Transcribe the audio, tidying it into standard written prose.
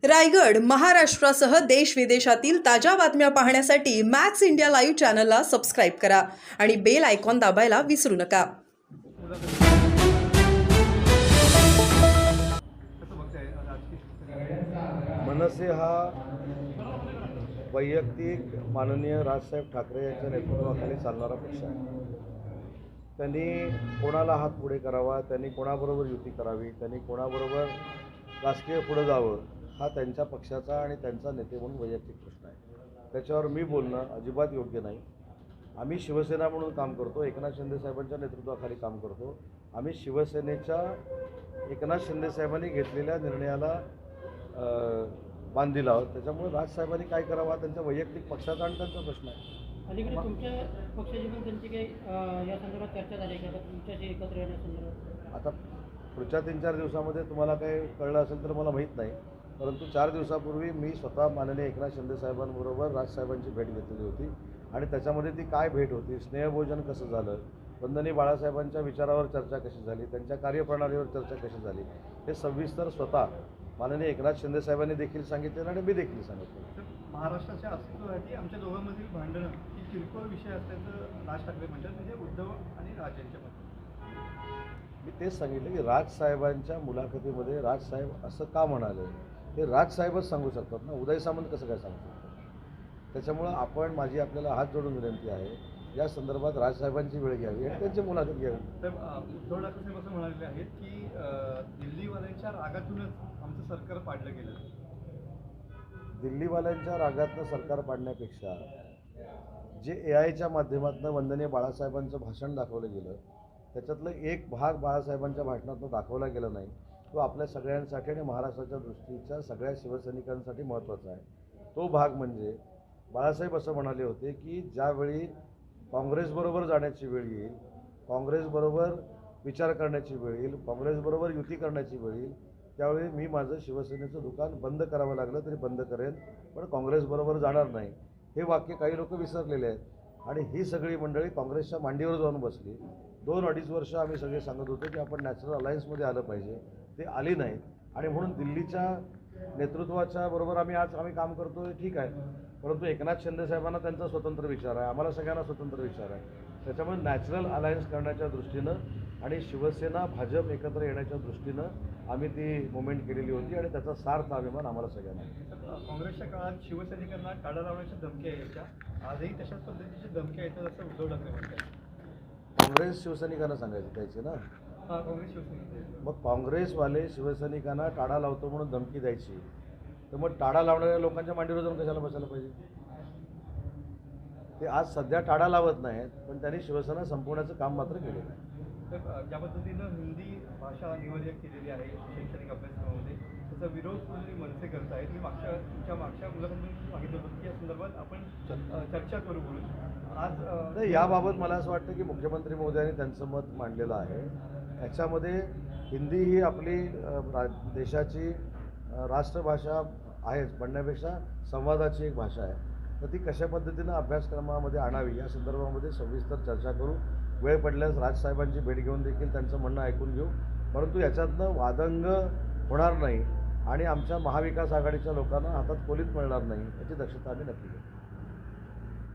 रायगड महाराष्ट्रासह देश विदेशातील ताज्या बातम्या पाहण्यासाठी मॅक्स इंडिया लाईव्ह चॅनलला सबस्क्राईब करा आणि बेल आयकॉन दाबायला विसरू नका. मनसे हा वैयक्तिक माननीय राजसाहेब ठाकरे यांच्या नेतृत्वाखाली चालणारा पक्ष आहे. त्यांनी कोणाला हात पुढे करावा, त्यांनी कोणाबरोबर युती करावी, त्यांनी कोणाबरोबर राजकीय पुढे जावं, हा त्यांच्या पक्षाचा आणि त्यांचा नेते म्हणून वैयक्तिक प्रश्न आहे. त्याच्यावर मी बोलणं अजिबात योग्य नाही. आम्ही शिवसेना म्हणून काम करतो, एकनाथ शिंदे साहेबांच्या नेतृत्वाखाली काम करतो. आम्ही शिवसेनेच्या एकनाथ शिंदे साहेबांनी घेतलेल्या निर्णयाला बांधील आहोत. त्याच्यामुळे राजसाहेबांनी काय करावं हा त्यांच्या वैयक्तिक पक्षाचा आणि त्यांचा प्रश्न आहे. अलीकडे तुमच्या पक्षाची पण त्यांची काही या संदर्भात चर्चा झाली का तुमच्याशी एकत्र येण्यासंदर्भात? आता पुढच्या 3-4 दिवसामध्ये तुम्हाला काही कळलं असेल तर मला माहीत नाही, परंतु 4 दिवसापूर्वी मी स्वतः माननीय एकनाथ शिंदे साहेबांबरोबर राजसाहेबांची भेट घेतलेली होती आणि त्याच्यामध्ये ती काय भेट होती, स्नेहभोजन कसं झालं, वंदनीय बाळासाहेबांच्या विचारावर चर्चा कशी झाली, त्यांच्या कार्यप्रणालीवर चर्चा कशी झाली, हे सविस्तर स्वतः माननीय एकनाथ शिंदे साहेबांनी देखील सांगितलं आणि मी देखील सांगितलं. महाराष्ट्राच्या अस्तित्वासाठी आमच्या दोघांमधील भांडणं ही किरकोळ विषय असल्याचं राज ठाकरे म्हणतात, म्हणजे उद्धव आणि राज यांच्यामध्ये. मी तेच सांगितलं की राजसाहेबांच्या मुलाखतीमध्ये राजसाहेब असं का म्हणाले हे राजसाहेबच सांगू शकतात ना, उदय सामंत कसं काय सांगू शकतात. त्याच्यामुळं माझी आपल्याला हात जोडून विनंती आहे, या संदर्भात राजसाहेबांची वेळ घ्यावी आणि त्यांची मुलाखत घ्यावी. तर उद्धव ठाकरे साहेब असं म्हणाले आहेत की दिल्लीवाल्यांच्या रागातूनच आमचं सरकार पाडलं गेलं. दिल्लीवाल्यांच्या रागातनं सरकार पाडण्यापेक्षा जे AIच्या माध्यमातून वंदनीय बाळासाहेबांचं भाषण दाखवलं गेलं, त्याच्यातलं एक भाग बाळासाहेबांच्या भाषणातून दाखवला गेला नाही, तो आपल्या सगळ्यांसाठी आणि महाराष्ट्राच्या दृष्टीच्या सगळ्या शिवसैनिकांसाठी महत्त्वाचा आहे. तो भाग म्हणजे बाळासाहेब असं म्हणाले होते की ज्यावेळी काँग्रेसबरोबर जाण्याची वेळ येईल, काँग्रेसबरोबर विचार करण्याची वेळ येईल, काँग्रेसबरोबर युती करण्याची वेळ येईल, त्यावेळी मी माझं शिवसेनेचं दुकान बंद करावं लागलं तरी बंद करेन, पण काँग्रेसबरोबर जाणार नाही. हे वाक्य काही लोक विसरलेले आहेत आणि ही सगळी मंडळी काँग्रेसच्या मांडीवर जाऊन बसली. 2-2.5 वर्ष आम्ही सगळे सांगत होतो की आपण नॅशनल अलायन्समध्ये आलं पाहिजे, ते आली नाही आणि म्हणून दिल्लीच्या नेतृत्वाच्या बरोबर आम्ही काम करतो, ठीक आहे, परंतु एकनाथ शिंदे साहेबांना त्यांचा स्वतंत्र विचार आहे, आम्हाला सगळ्यांना स्वतंत्र विचार आहे. त्याच्यामुळे नॅचरल अलायन्स करण्याच्या दृष्टीनं आणि शिवसेना भाजप एकत्र येण्याच्या दृष्टीनं आम्ही ती मुवमेंट केलेली होती आणि त्याचा सार्थ अभिमान आम्हाला सगळ्यांना. काँग्रेसच्या काळात शिवसैनिकांना टाळा लावण्याच्या धमक्या यायच्या, आजही तशाच पद्धतीची धमक्या येतात असं उद्धव ठाकरे म्हणतात. काँग्रेस शिवसैनिकांना सांगायची त्याची ना, काँग्रेस शिवसैनिक मग काँग्रेसवाले शिवसैनिकांना टाळा लावतो म्हणून धमकी द्यायची, तर मग टाळा लावणाऱ्या लोकांच्या मांडीवर जाऊन कशाला बसायला पाहिजे. ते आज सध्या टाळा लावत नाहीत, पण त्यांनी शिवसेना संपवण्याचं काम मात्र केलेलं आहे. तर ज्या पद्धतीनं हिंदी भाषा निवडणूक केलेली आहे शैक्षणिक अभ्यासक्रमामध्ये, त्याचा विरोध कोणी मनसे करत आहेत. मी मागच्या मुलाखतीतून सांगितलं होतं की या संदर्भात आपण चर्चा करू म्हणून. आज याबाबत मला असं वाटतं की मुख्यमंत्री महोदयांनी त्यांचं मत मांडलेलं आहे. याच्यामध्ये हिंदी ही आपली देशाची राष्ट्रभाषा आहेच म्हणण्यापेक्षा संवादाची एक भाषा आहे, तर ती कशा पद्धतीनं अभ्यासक्रमामध्ये आणावी या संदर्भामध्ये सविस्तर चर्चा करू. वेळ पडल्यास राजसाहेबांची भेट घेऊन देखील त्यांचं म्हणणं ऐकून घेऊ, परंतु याच्यातनं वादंग होणार नाही आणि आमच्या महाविकास आघाडीच्या लोकांना हातात कोलीत मिळणार नाही याची दक्षता आम्ही नक्की घेऊ.